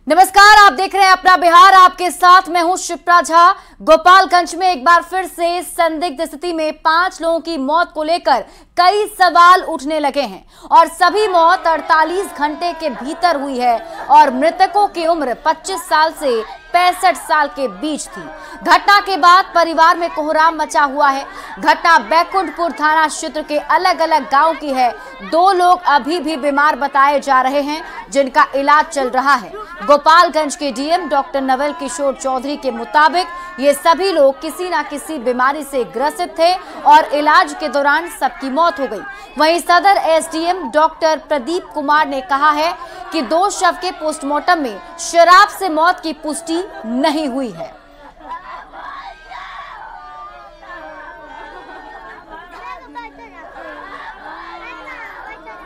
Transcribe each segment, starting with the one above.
नमस्कार, आप देख रहे हैं अपना बिहार। आपके साथ मैं हूं शिप्रा झा। गोपालगंज में एक बार फिर से संदिग्ध स्थिति में 5 लोगों की मौत को लेकर कई सवाल उठने लगे हैं और सभी मौत 48 घंटे के भीतर हुई है और मृतकों की उम्र 25 साल से 65 साल के बीच थी। घटना के बाद परिवार में कोहराम मचा हुआ है। घटना बैकुंठपुर थाना क्षेत्र के अलग अलग गांव की है। 2 लोग अभी भी बीमार बताए जा रहे हैं जिनका इलाज चल रहा है। गोपालगंज के डीएम डॉक्टर नवल किशोर चौधरी के मुताबिक ये सभी लोग किसी न किसी बीमारी से ग्रसित थे और इलाज के दौरान सबकी मौत हो गई। वहीं सदर एसडीएम डॉक्टर प्रदीप कुमार ने कहा है कि 2 शव के पोस्टमार्टम में शराब से मौत की पुष्टि नहीं हुई है।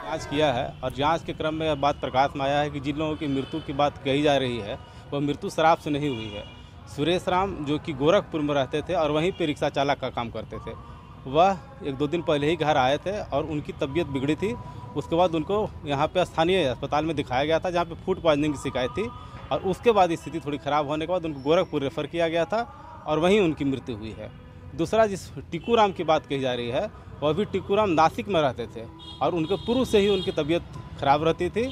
जांच किया है और जांच के क्रम में यह बात प्रकाश में आया है कि जिन लोगों की मृत्यु की बात कही जा रही है वह मृत्यु शराब से नहीं हुई है। सुरेश राम जो कि गोरखपुर में रहते थे और वहीं पे रिक्शा चालक का काम करते थे, वह 1-2 दिन पहले ही घर आए थे और उनकी तबीयत बिगड़ी थी। उसके बाद उनको यहाँ पे स्थानीय अस्पताल में दिखाया गया था जहाँ पे फूड पॉइजनिंग की शिकायत थी और उसके बाद स्थिति थोड़ी ख़राब होने के बाद उनको गोरखपुर रेफ़र किया गया था और वहीं उनकी मृत्यु हुई है। दूसरा, जिस टिक्कू राम की बात कही जा रही है वह भी टिक्कू राम नासिक में रहते थे और उनके पूर्व से ही उनकी तबीयत खराब रहती थी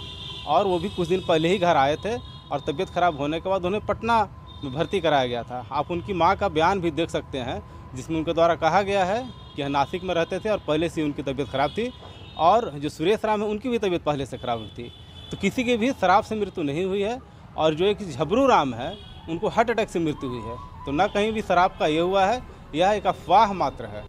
और वो भी कुछ दिन पहले ही घर आए थे और तबीयत खराब होने के बाद उन्हें पटना में भर्ती कराया गया था। आप उनकी मां का बयान भी देख सकते हैं जिसमें उनके द्वारा कहा गया है कि यह नासिक में रहते थे और पहले से उनकी तबीयत खराब थी और जो सुरेश राम है उनकी भी तबीयत पहले से खराब हुई थी। तो किसी की भी शराब से मृत्यु नहीं हुई है और जो एक झबरू राम है उनको हार्ट अटैक से मृत्यु हुई है। तो न कहीं भी शराब का ये हुआ है, यह एक अफवाह मात्र है।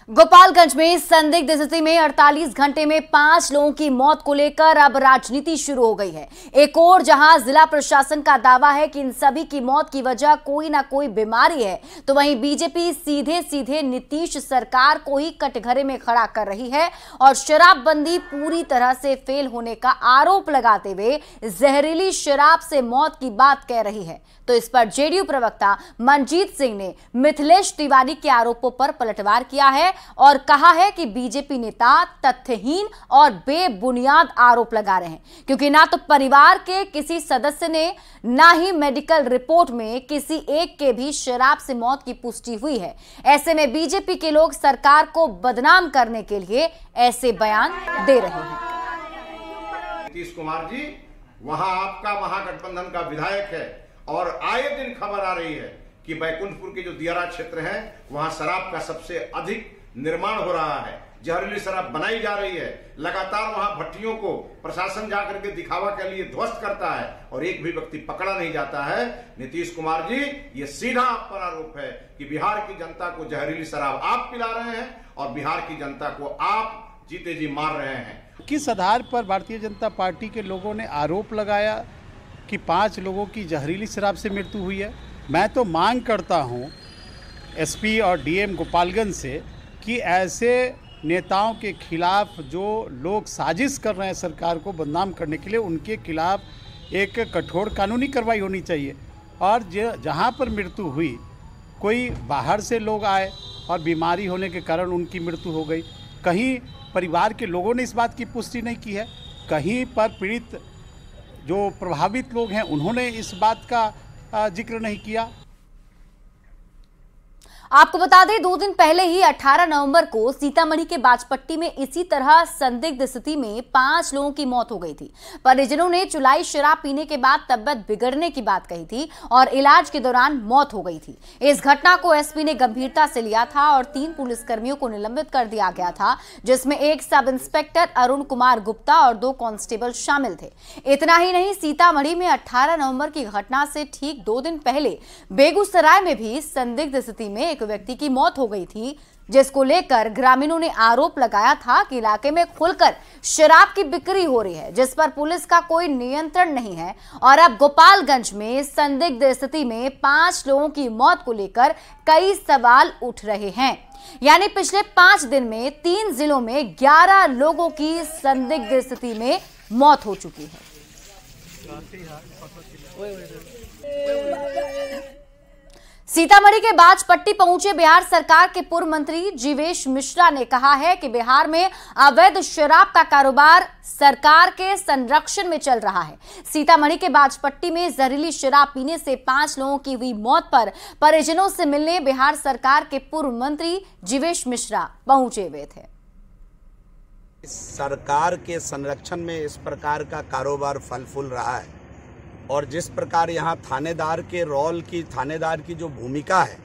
गोपालगंज में संदिग्ध स्थिति में 48 घंटे में 5 लोगों की मौत को लेकर अब राजनीति शुरू हो गई है। एक और जहां जिला प्रशासन का दावा है कि इन सभी की मौत की वजह कोई ना कोई बीमारी है, तो वहीं बीजेपी सीधे सीधे नीतीश सरकार को ही कटघरे में खड़ा कर रही है और शराबबंदी पूरी तरह से फेल होने का आरोप लगाते हुए जहरीली शराब से मौत की बात कह रही है। तो इस पर जेडीयू प्रवक्ता मनजीत सिंह ने मिथिलेश तिवारी के आरोपों पर पलटवार किया है और कहा है कि बीजेपी नेता तथ्यहीन और बेबुनियाद आरोप लगा रहे हैं क्योंकि ना तो परिवार के किसी सदस्य ने ना ही मेडिकल रिपोर्ट में किसी एक के भी शराब से मौत की पुष्टि हुई है। ऐसे में बीजेपी के लोग सरकार को बदनाम करने के लिए ऐसे बयान दे रहे हैं। नीतीश कुमार जी वहां आपका महागठबंधन का विधायक है और आए दिन खबर आ रही है कि बैकुंठपुर के जो दियारा क्षेत्र है वहां शराब का सबसे अधिक निर्माण हो रहा है। जहरीली शराब बनाई जा रही है। लगातार वहां भट्टियों को प्रशासन जाकर के दिखावा के लिए ध्वस्त करता है और एक भी व्यक्ति पकड़ा नहीं जाता है। नीतीश कुमार जी, ये सीधा आप पर आरोप है कि बिहार की जनता को जहरीली शराब आप पिला रहे हैं और बिहार की जनता को आप जीते जी मार रहे हैं। किस आधार पर भारतीय जनता पार्टी के लोगों ने आरोप लगाया कि 5 लोगों की जहरीली शराब से मृत्यु हुई है? मैं तो मांग करता हूं एसपी और डीएम गोपालगंज से कि ऐसे नेताओं के खिलाफ जो लोग साजिश कर रहे हैं सरकार को बदनाम करने के लिए, उनके खिलाफ एक कठोर कानूनी कार्रवाई होनी चाहिए। और जहां पर मृत्यु हुई, कोई बाहर से लोग आए और बीमारी होने के कारण उनकी मृत्यु हो गई। कहीं परिवार के लोगों ने इस बात की पुष्टि नहीं की है, कहीं पर पीड़ित जो प्रभावित लोग हैं उन्होंने इस बात का जिक्र नहीं किया। आपको बता दें 2 दिन पहले ही 18 नवंबर को सीतामढ़ी के बाजपट्टी में इसी तरह संदिग्ध स्थिति में 5 लोगों की मौत हो गई थी। परिजनों ने चुलाई शराब पीने के बाद तबीयत बिगड़ने की बात कही थी और इलाज के दौरान मौत हो गई थी। इस घटना को एसपी ने गंभीरता से लिया था और 3 पुलिसकर्मियों को निलंबित कर दिया गया था, जिसमें एक सब इंस्पेक्टर अरुण कुमार गुप्ता और 2 कांस्टेबल शामिल थे। इतना ही नहीं, सीतामढ़ी में 18 नवंबर की घटना से ठीक 2 दिन पहले बेगूसराय में भी संदिग्ध स्थिति में एक व्यक्ति की मौत हो गई थी, जिसको लेकर ग्रामीणों ने आरोप लगाया था कि इलाके में खुलकर शराब की बिक्री हो रही है, जिस पर पुलिस का कोई नियंत्रण नहीं है। और अब गोपालगंज में संदिग्ध स्थिति में 5 लोगों की मौत को लेकर कई सवाल उठ रहे हैं। यानी पिछले 5 दिन में 3 जिलों में 11 लोगों की संदिग्ध स्थिति में मौत हो चुकी है। सीतामढ़ी के बाजपट्टी पहुंचे बिहार सरकार के पूर्व मंत्री जीवेश मिश्रा ने कहा है कि बिहार में अवैध शराब का कारोबार सरकार के संरक्षण में चल रहा है। सीतामढ़ी के बाजपट्टी में जहरीली शराब पीने से 5 लोगों की हुई मौत पर परिजनों से मिलने बिहार सरकार के पूर्व मंत्री जीवेश मिश्रा पहुंचे हुए थे। सरकार के संरक्षण में इस प्रकार का कारोबार फल फूल रहा है और जिस प्रकार यहाँ थानेदार की जो भूमिका है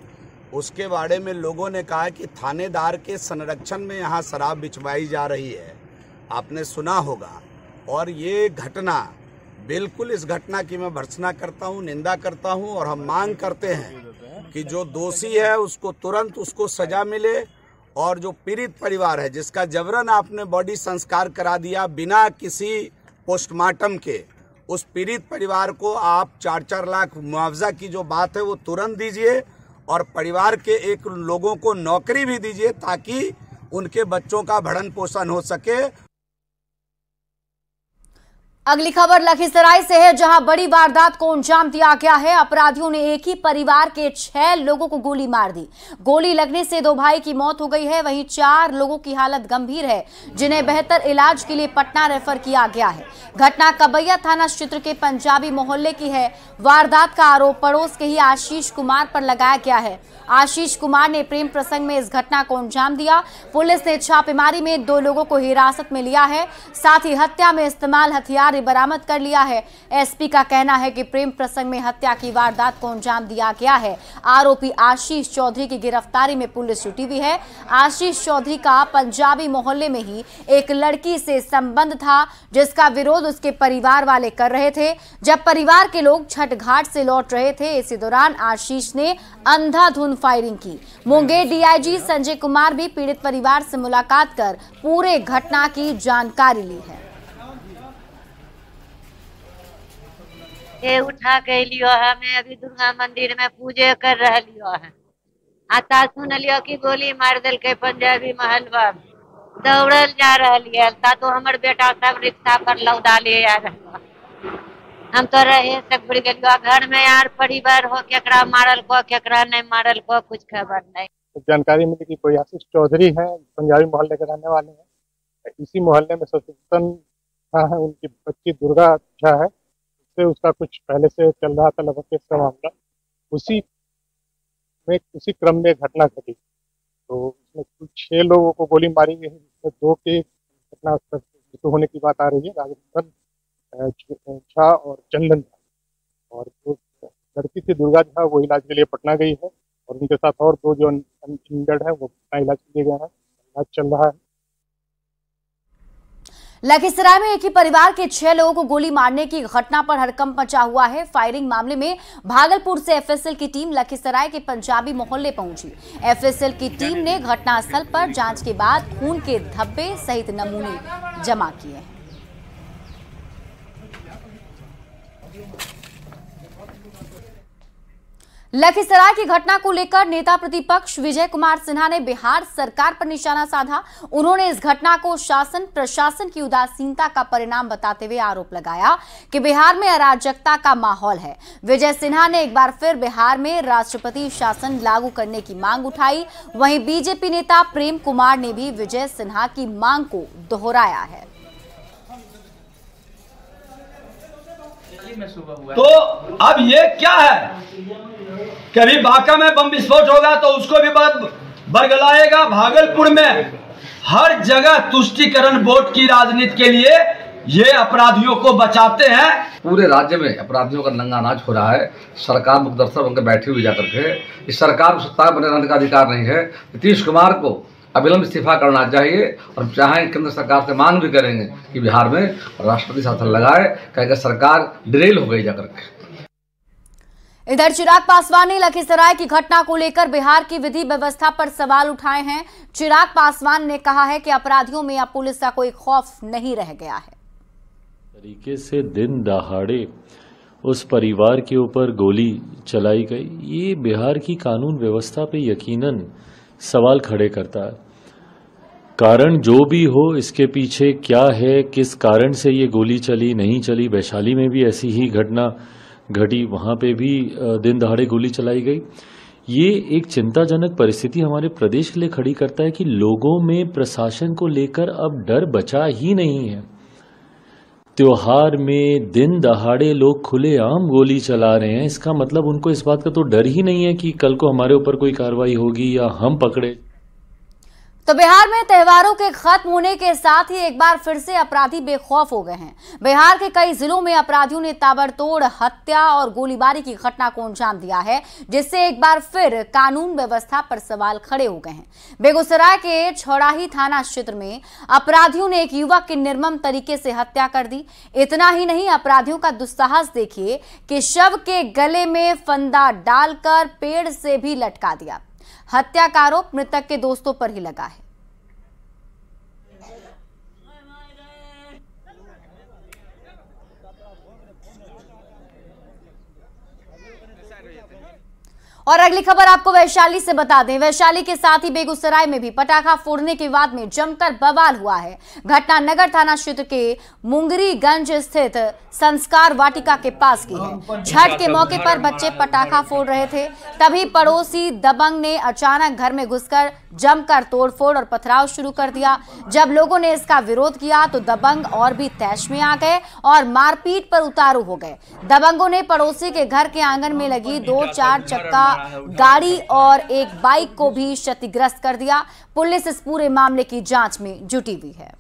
उसके बारे में लोगों ने कहा कि थानेदार के संरक्षण में यहाँ शराब बिचवाई जा रही है, आपने सुना होगा। और ये घटना बिल्कुल, इस घटना की मैं भर्त्सना करता हूँ, निंदा करता हूँ और हम मांग करते हैं कि जो दोषी है उसको तुरंत उसको सजा मिले और जो पीड़ित परिवार है जिसका जबरन आपने बॉडी संस्कार करा दिया बिना किसी पोस्टमार्टम के, उस पीड़ित परिवार को आप 4-4 लाख मुआवजा की जो बात है वो तुरंत दीजिए और परिवार के एक लोगों को नौकरी भी दीजिए ताकि उनके बच्चों का भरण पोषण हो सके। अगली खबर लखीसराय से है, जहां बड़ी वारदात को अंजाम दिया गया है। अपराधियों ने एक ही परिवार के 6 लोगों को गोली मार दी। गोली लगने से 2 भाई की मौत हो गई है, वहीं 4 लोगों की हालत गंभीर है, जिन्हें बेहतर इलाज के लिए पटना रेफर किया गया है। घटना कबैया थाना क्षेत्र के पंजाबी मोहल्ले की है। वारदात का आरोप पड़ोस के ही आशीष कुमार पर लगाया गया है। आशीष कुमार ने प्रेम प्रसंग में इस घटना को अंजाम दिया। पुलिस ने छापेमारी में 2 लोगों को हिरासत में लिया है, साथ ही हत्या में इस्तेमाल हथियार बरामद कर लिया है। एसपी का कहना है कि प्रेम प्रसंग में हत्या की वारदात को अंजाम दिया गया है। आरोपी आशीष चौधरी की गिरफ्तारी में पुलिस जुटी हुई है। आशीष चौधरी का पंजाबी मोहल्ले में ही एक लड़की से संबंध था, जिसका विरोध उसके परिवार वाले कर रहे थे। जब परिवार के लोग छठ घाट से लौट रहे थे, इसी दौरान आशीष ने अंधाधुंध फायरिंग की। मुंगेर डीआईजी संजय कुमार भी पीड़ित परिवार से मुलाकात कर पूरे घटना की जानकारी ली है। ये उठा के लियो है, मैं अभी दुर्गा मंदिर में पूजे कर रह लियो है। आता सुन लियो कि गोली मार दिल के पंजाबी महलवा दौड़ल जा रही है, तो हमर बेटा सब रिक्शा पर लौटा ले आ रहा। हम तो रहे सब बढ़ गया घर में यार, परिवार हो केकरा मारल को केकरा नहीं मारल को कुछ खबर नहीं। जानकारी मिली कि कोई आशीष चौधरी है, पंजाबी मोहल्ले के रहने वाले हैं। इसी मोहल्ले में सतन है, उनकी बच्ची दुर्गा झा है, उससे उसका कुछ पहले से चल रहा था लगभग का मामला। उसी क्रम में घटना घटी, तो उसमें कुछ 6 लोगों को गोली मारी गई है, जिसमें 2 के घटना मृत्यु होने की बात आ रही है, राजस्थान झा और चंदन झा। और जो लड़की थी दुर्गा झा वो इलाज के लिए पटना गई है और उनके साथ और 2 जो इंजर्ड है वो पटना इलाज के लिए गए हैं, इलाज चल रहा है। लखीसराय में एक ही परिवार के 6 लोगों को गोली मारने की घटना पर हड़कंप मचा हुआ है। फायरिंग मामले में भागलपुर से एफएसएल की टीम लखीसराय के पंजाबी मोहल्ले पहुंची। एफएसएल की टीम ने घटनास्थल पर जांच के बाद खून के धब्बे सहित नमूने जमा किए हैं। लखीसराय की घटना को लेकर नेता प्रतिपक्ष विजय कुमार सिन्हा ने बिहार सरकार पर निशाना साधा। उन्होंने इस घटना को शासन प्रशासन की उदासीनता का परिणाम बताते हुए आरोप लगाया कि बिहार में अराजकता का माहौल है। विजय सिन्हा ने एक बार फिर बिहार में राष्ट्रपति शासन लागू करने की मांग उठाई। वहीं बीजेपी नेता प्रेम कुमार ने भी विजय सिन्हा की मांग को दोहराया है। तो अब ये क्या है, कभी बांका में बम विस्फोट होगा तो उसको भी बरगलाएगा। भागलपुर में हर जगह तुष्टीकरण वोट की राजनीति के लिए ये अपराधियों को बचाते हैं। पूरे राज्य में अपराधियों का नंगा नाच हो रहा है। सरकार मुकदर्शक बनकर बैठी हुई जाकर के, इस सरकार को सत्ता में बने रहने का अधिकार नहीं है। नीतीश कुमार को अविलंब इस्तीफा करना चाहिए और चाहे केंद्र सरकार से मांग भी करेंगे कि बिहार में राष्ट्रपति शासन लगाए, कहेगा सरकार डिरेल हो गई जाकर के। इधर चिराग पासवान ने लखीसराय की घटना को लेकर बिहार की विधि व्यवस्था पर सवाल उठाए हैं। चिराग पासवान ने कहा है कि अपराधियों में अब पुलिस का कोई खौफ नहीं रह गया है। तरीके से दिन दहाड़े उस परिवार के ऊपर गोली चलाई गई, ये बिहार की कानून व्यवस्था पे यकीनन सवाल खड़े करता है। कारण जो भी हो, इसके पीछे क्या है, किस कारण से ये गोली चली नहीं चली। वैशाली में भी ऐसी ही घटना घटी, वहाँ पे भी दिन दहाड़े गोली चलाई गई। ये एक चिंताजनक परिस्थिति हमारे प्रदेश के लिए खड़ी करता है कि लोगों में प्रशासन को लेकर अब डर बचा ही नहीं है। त्योहार में दिन दहाड़े लोग खुलेआम गोली चला रहे हैं, इसका मतलब उनको इस बात का तो डर ही नहीं है कि कल को हमारे ऊपर कोई कार्रवाई होगी या हम पकड़े। तो बिहार में त्योहारों के खत्म होने के साथ ही एक बार फिर से अपराधी बेखौफ हो गए हैं। बिहार के कई जिलों में अपराधियों ने ताबड़तोड़ हत्या और गोलीबारी की घटना को अंजाम दिया है, जिससे एक बार फिर कानून व्यवस्था पर सवाल खड़े हो गए हैं। बेगूसराय के छौड़ाही थाना क्षेत्र में अपराधियों ने एक युवक की निर्मम तरीके से हत्या कर दी। इतना ही नहीं, अपराधियों का दुस्साहस देखिए कि शव के गले में फंदा डालकर पेड़ से भी लटका दिया। हत्या का आरोप मृतक के दोस्तों पर ही लगा है। और अगली खबर आपको वैशाली से बता दें, वैशाली के साथ ही बेगूसराय में भी पटाखा फोड़ने के विवाद में जमकर बवाल हुआ है। घटना नगर थाना क्षेत्र के मुंगरीगंज स्थित संस्कार वाटिका के पास की है। छठ के मौके पर बच्चे पटाखा फोड़ रहे थे, तभी पड़ोसी दबंग ने अचानक घर में घुसकर जमकर तोड़फोड़ और पथराव शुरू कर दिया। जब लोगों ने इसका विरोध किया तो दबंग और भी तैश में आ गए और मारपीट पर उतारू हो गए। दबंगों ने पड़ोसी के घर के आंगन में लगी 2 4 चक्का गाड़ी और एक बाइक को भी क्षतिग्रस्त कर दिया। पुलिस इस पूरे मामले की जांच में जुटी हुई है।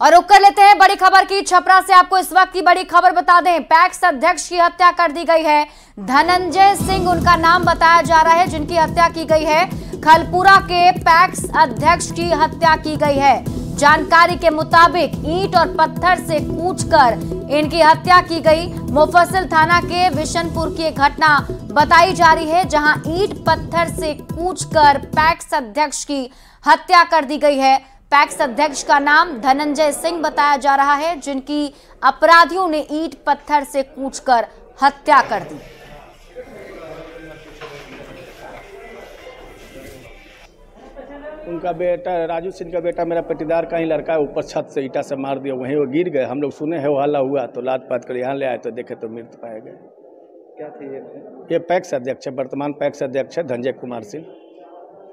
और रुक कर लेते हैं बड़ी खबर की। छपरा से आपको इस वक्त की बड़ी खबर बता दें, पैक्स अध्यक्ष की हत्या कर दी गई है। धनंजय सिंह उनका नाम बताया जा रहा है जिनकी हत्या की गई है। खलपुरा के पैक्स अध्यक्ष की हत्या की गई है। जानकारी के मुताबिक ईंट और पत्थर से कूचकर इनकी हत्या की गई। मुफस्सिल थाना के विशनपुर की एक घटना बताई जा रही है, जहां ईंट पत्थर से कूचकर पैक्स अध्यक्ष की हत्या कर दी गई है। पैक्स अध्यक्ष का नाम धनंजय सिंह बताया जा रहा है, जिनकी अपराधियों ने ईंट पत्थर से कूचकर हत्या कर दी। उनका बेटा राजू सिंह का बेटा मेरा पट्टीदार का ही लड़का है, ऊपर छत से ईंटा से मार दिया, वहीं वो गिर गए। हम लोग सुने हैं वो हल्ला हुआ तो लाद पात कर यहाँ ले आए तो देखे तो मृत पाए गए। क्या थे ये पैक्स अध्यक्ष है, वर्तमान पैक्स अध्यक्ष है धनंजय कुमार सिंह।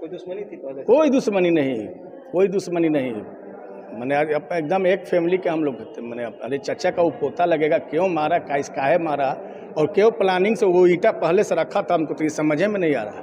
कोई दुश्मनी थी पहले? कोई दुश्मनी नहीं, कोई दुश्मनी नहीं। मैंने एकदम एक फैमिली के हम लोग मैंने अरे चचा का वो पोता लगेगा, क्यों मारा, काहे मारा और क्यों प्लानिंग से वो ईंटा पहले से रखा था, हमको तो ये समझ में नहीं आ रहा।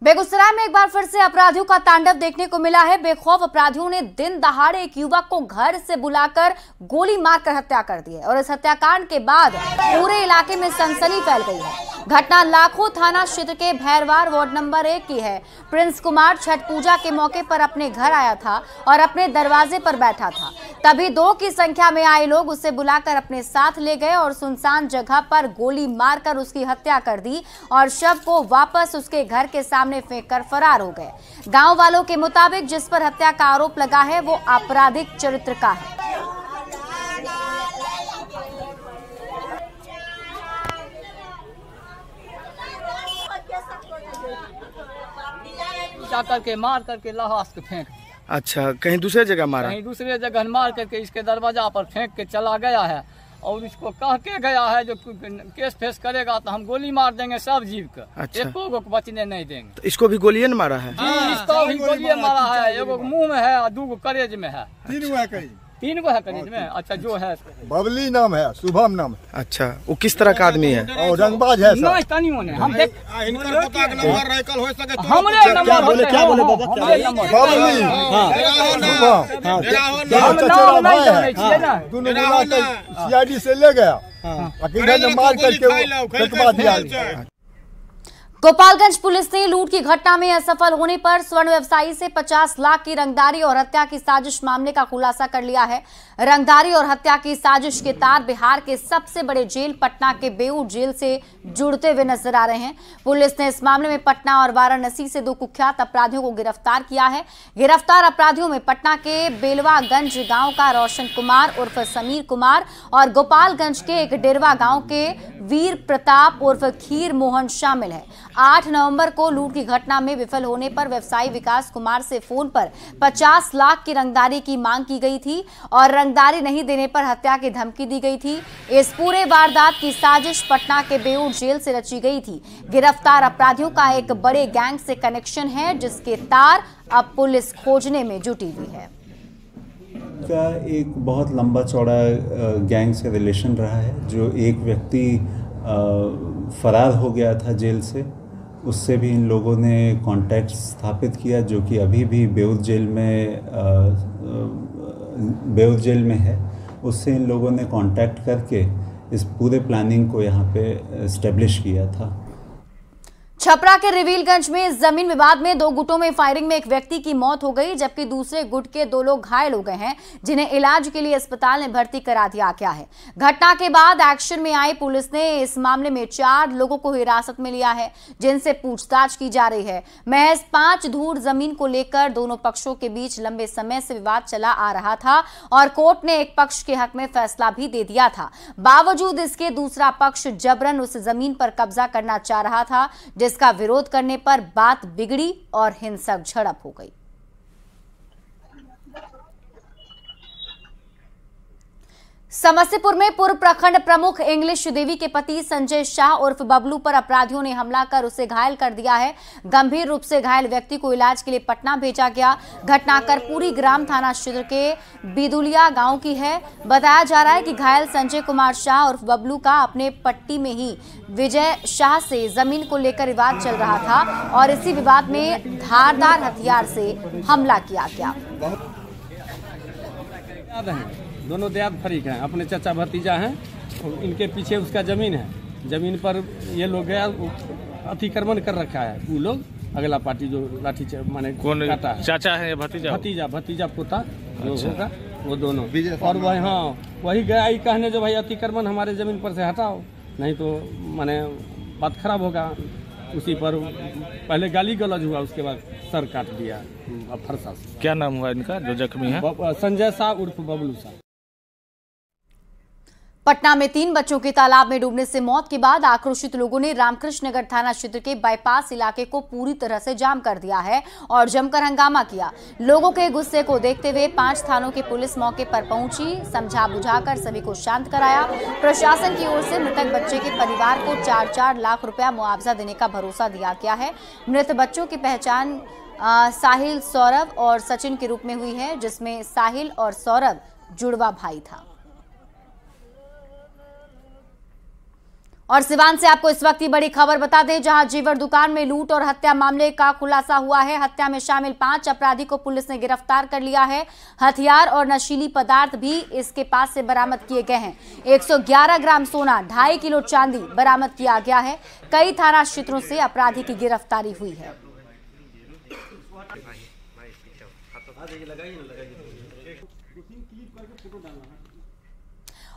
बेगूसराय में एक बार फिर से अपराधियों का तांडव देखने को मिला है। बेखौफ अपराधियों ने दिन दहाड़े एक युवक को घर से बुलाकर गोली मारकर हत्या कर दी है और इस हत्याकांड के बाद पूरे इलाके में सनसनी फैल गई है। घटना लाखों थाना क्षेत्र के भैरवार वार्ड नंबर 1 की है। प्रिंस कुमार छठ पूजा के मौके पर अपने घर आया था और अपने दरवाजे पर बैठा था, तभी 2 की संख्या में आए लोग उसे बुलाकर अपने साथ ले गए और सुनसान जगह पर गोली मारकर उसकी हत्या कर दी और शव को वापस उसके घर के सामने फेंककर फरार हो गए। गांव वालों के मुताबिक जिस पर हत्या का आरोप लगा है वो आपराधिक चरित्र का है। करके मार करके लाश को फेंक। अच्छा, कहीं दूसरे जगह मारा? कहीं दूसरे जगह मार करके इसके दरवाजा पर फेंक के चला गया है और इसको कह के गया है जो केस फेस करेगा तो हम गोली मार देंगे सब जीव का। अच्छा। एको को बचने नहीं देंगे। तो इसको भी गोलियां मारा है? इसको भी गोलियां मारा है, एगो मुंह में है और 2 करेज में है। 3 गो है करेज में। अच्छा, जो है बबली नाम है, शुभम नाम। अच्छा, वो किस तरह का आदमी है? और रंगबाज है नहीं, तनियों ने हम देख इनकर पता के नंबर रह कल हो सके तो हमरे नंबर बोले क्या बोले बबली हां शुभम दोनों मिला के सीआईडी से ले गया, अकेले मार करके फेंकवा दिया। गोपालगंज पुलिस ने लूट की घटना में असफल होने पर स्वर्ण व्यवसायी से 50 लाख की रंगदारी और हत्या की साजिश मामले का खुलासा कर लिया है। रंगदारी और हत्या की साजिश के तार बिहार के सबसे बड़े जेल पटना के बेऊर जेल से जुड़ते हुए नजर आ रहे हैं। पुलिस ने इस मामले में पटना और वाराणसी से 2 कुख्यात अपराधियों को गिरफ्तार किया है। गिरफ्तार अपराधियों में पटना के बेलवागंज गांव का रोशन कुमार उर्फ समीर कुमार और गोपालगंज के एक डेरवा गांव के वीर प्रताप उर्फ खीर मोहन शामिल है। 8 नवंबर को लूट की घटना में विफल होने पर व्यवसायी विकास कुमार से फोन पर 50 लाख की रंगदारी की मांग की गई थी और रंगदारी नहीं देने पर हत्या की धमकी दी गई थी। इस पूरे वारदात की साजिश पटना के बेऊर जेल से रची गई थी। गिरफ्तार अपराधियों का एक बड़े गैंग से कनेक्शन है, जिसके तार अब पुलिस खोजने में जुटी हुई है। का एक बहुत लंबा चौड़ा गैंग से रिलेशन रहा है। जो एक व्यक्ति फरार हो गया था जेल से, उससे भी इन लोगों ने कांटेक्ट स्थापित किया, जो कि अभी भी बेऊर जेल में है। उससे इन लोगों ने कांटेक्ट करके इस पूरे प्लानिंग को यहाँ पे एस्टेब्लिश किया था। छपरा के रिवीलगंज में जमीन विवाद में 2 गुटों में फायरिंग में एक व्यक्ति की मौत हो गई, जबकि दूसरे गुट के 2 लोग घायल हो गए हैं, जिन्हें इलाज के लिए अस्पताल में भर्ती करा दिया गया है। घटना के बाद एक्शन में आई पुलिस ने इस मामले में 4 लोगों को हिरासत में लिया है, जिनसे पूछताछ की जा रही है। महज 5 धूर जमीन को लेकर दोनों पक्षों के बीच लंबे समय से विवाद चला आ रहा था और कोर्ट ने एक पक्ष के हक में फैसला भी दे दिया था। बावजूद इसके दूसरा पक्ष जबरन उस जमीन पर कब्जा करना चाह रहा था, जिसका विरोध करने पर बात बिगड़ी और हिंसक झड़प हो गई। समस्तीपुर में पूर्व प्रखंड प्रमुख इंग्लिश देवी के पति संजय शाह उर्फ बबलू पर अपराधियों ने हमला कर उसे घायल कर दिया है। गंभीर रूप से घायल व्यक्ति को इलाज के लिए पटना भेजा गया। घटना करपूरी ग्राम थाना क्षेत्र के बिदुलिया गांव की है। बताया जा रहा है कि घायल संजय कुमार शाह उर्फ बबलू का अपने पट्टी में ही विजय शाह से जमीन को लेकर विवाद चल रहा था और इसी विवाद में धारदार हथियार से हमला किया गया। दोनों देहात फरीक हैं, अपने चाचा भतीजा हैं। इनके पीछे उसका जमीन है। जमीन पर ये लोग गया अतिक्रमण कर रखा है। वो लोग अगला पार्टी जो लाठी माने कौन चाचा है या भतीजा? भतीजा पोता जो होगा वो दोनों। और वही वही गया ही कहने जो भाई अतिक्रमण हमारे जमीन पर से हटाओ, नहीं तो माने बात खराब होगा। उसी पर पहले गाली गलौज हुआ, उसके बाद सर काट दिया फरसा से। क्या नाम हुआ इनका जो जख्मी है? संजय शाह उर्फ बबलू शाह। पटना में 3 बच्चों के तालाब में डूबने से मौत के बाद आक्रोशित लोगों ने रामकृष्ण नगर थाना क्षेत्र के बाईपास इलाके को पूरी तरह से जाम कर दिया है और जमकर हंगामा किया। लोगों के गुस्से को देखते हुए 5 थानों की पुलिस मौके पर पहुंची, समझा बुझाकर सभी को शांत कराया। प्रशासन की ओर से मृतक बच्चे के परिवार को 4-4 लाख रुपया मुआवजा देने का भरोसा दिया गया है। मृत बच्चों की पहचान साहिल, सौरभ और सचिन के रूप में हुई है, जिसमें साहिल और सौरभ जुड़वा भाई था। और सिवान से आपको इस वक्त की बड़ी खबर बता दें, जहां जेवर दुकान में लूट और हत्या मामले का खुलासा हुआ है। हत्या में शामिल 5 अपराधी को पुलिस ने गिरफ्तार कर लिया है। हथियार और नशीली पदार्थ भी इसके पास से बरामद किए गए हैं। 111 ग्राम सोना, 2.5 किलो चांदी बरामद किया गया है। कई थाना क्षेत्रों से अपराधी की गिरफ्तारी हुई है।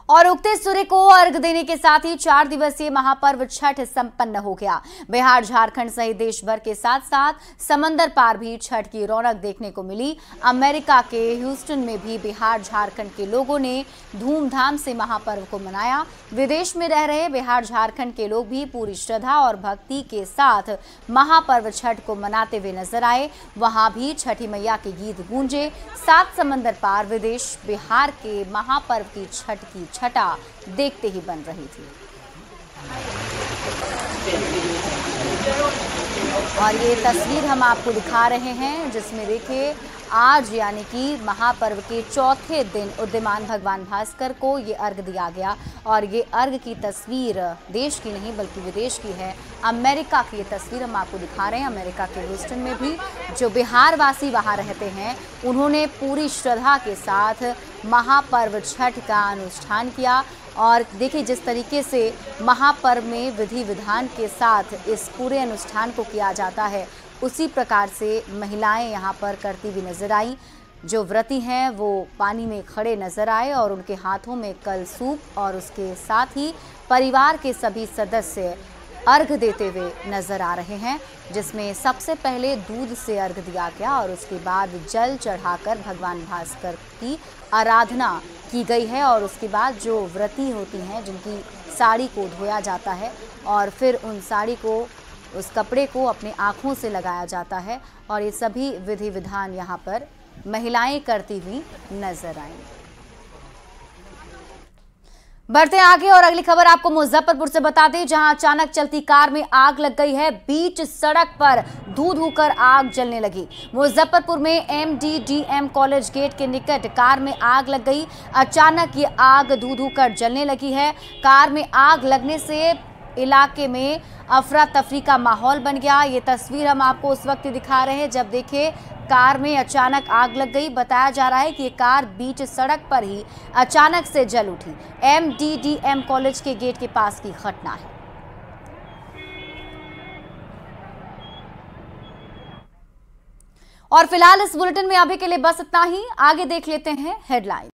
और उगते सूर्य को अर्घ देने के साथ ही 4 दिवसीय महापर्व छठ संपन्न हो गया। बिहार, झारखंड सहित देश भर के साथ साथ समंदर पार भी छठ की रौनक देखने को मिली। अमेरिका के ह्यूस्टन में भी बिहार झारखंड के लोगों ने धूमधाम से महापर्व को मनाया। विदेश में रह रहे बिहार झारखंड के लोग भी पूरी श्रद्धा और भक्ति के साथ महापर्व छठ को मनाते हुए नजर आए। वहां भी छठी मैया के गीत गूंजे। 7 समंदर पार विदेश बिहार के महापर्व की छठ की छटा देखते ही बन रही थी। और ये तस्वीर हम आपको दिखा रहे हैं, जिसमें देखिए आज यानी कि महापर्व के चौथे दिन उदीयमान भगवान भास्कर को ये अर्घ दिया गया। और ये अर्घ की तस्वीर देश की नहीं बल्कि विदेश की है। अमेरिका की ये तस्वीर हम आपको दिखा रहे हैं। अमेरिका के ह्यूस्टन में भी जो बिहार वासी वहाँ रहते हैं, उन्होंने पूरी श्रद्धा के साथ महापर्व छठ का अनुष्ठान किया। और देखिए जिस तरीके से महापर्व में विधि विधान के साथ इस पूरे अनुष्ठान को किया जाता है, उसी प्रकार से महिलाएं यहाँ पर करती हुई नजर आई। जो व्रती हैं वो पानी में खड़े नजर आए और उनके हाथों में कलसूप और उसके साथ ही परिवार के सभी सदस्य अर्घ देते हुए नजर आ रहे हैं, जिसमें सबसे पहले दूध से अर्घ दिया गया और उसके बाद जल चढ़ाकर भगवान भास्कर की आराधना की गई है। और उसके बाद जो व्रती होती हैं, जिनकी साड़ी को धोया जाता है और फिर उन साड़ी को, उस कपड़े को अपने आँखों से लगाया जाता है। और ये सभी विधि विधान यहाँ पर महिलाएं करती हुई नजर आईं। बढ़ते हैं आगे और अगली खबर आपको मुजफ्फरपुर से बता दें, जहां अचानक चलती कार में आग लग गई है। बीच सड़क पर धू धू कर आग जलने लगी। मुजफ्फरपुर में MDDM कॉलेज गेट के निकट कार में आग लग गई। अचानक ये आग धू धू कर जलने लगी है। कार में आग लगने से इलाके में अफरा तफरी का माहौल बन गया। ये तस्वीर हम आपको उस वक्त दिखा रहे हैं जब देखिए कार में अचानक आग लग गई। बताया जा रहा है कि ये कार बीच सड़क पर ही अचानक से जल उठी। MDDM कॉलेज के गेट के पास की घटना है। और फिलहाल इस बुलेटिन में अभी के लिए बस इतना ही। आगे देख लेते हैं हेडलाइन।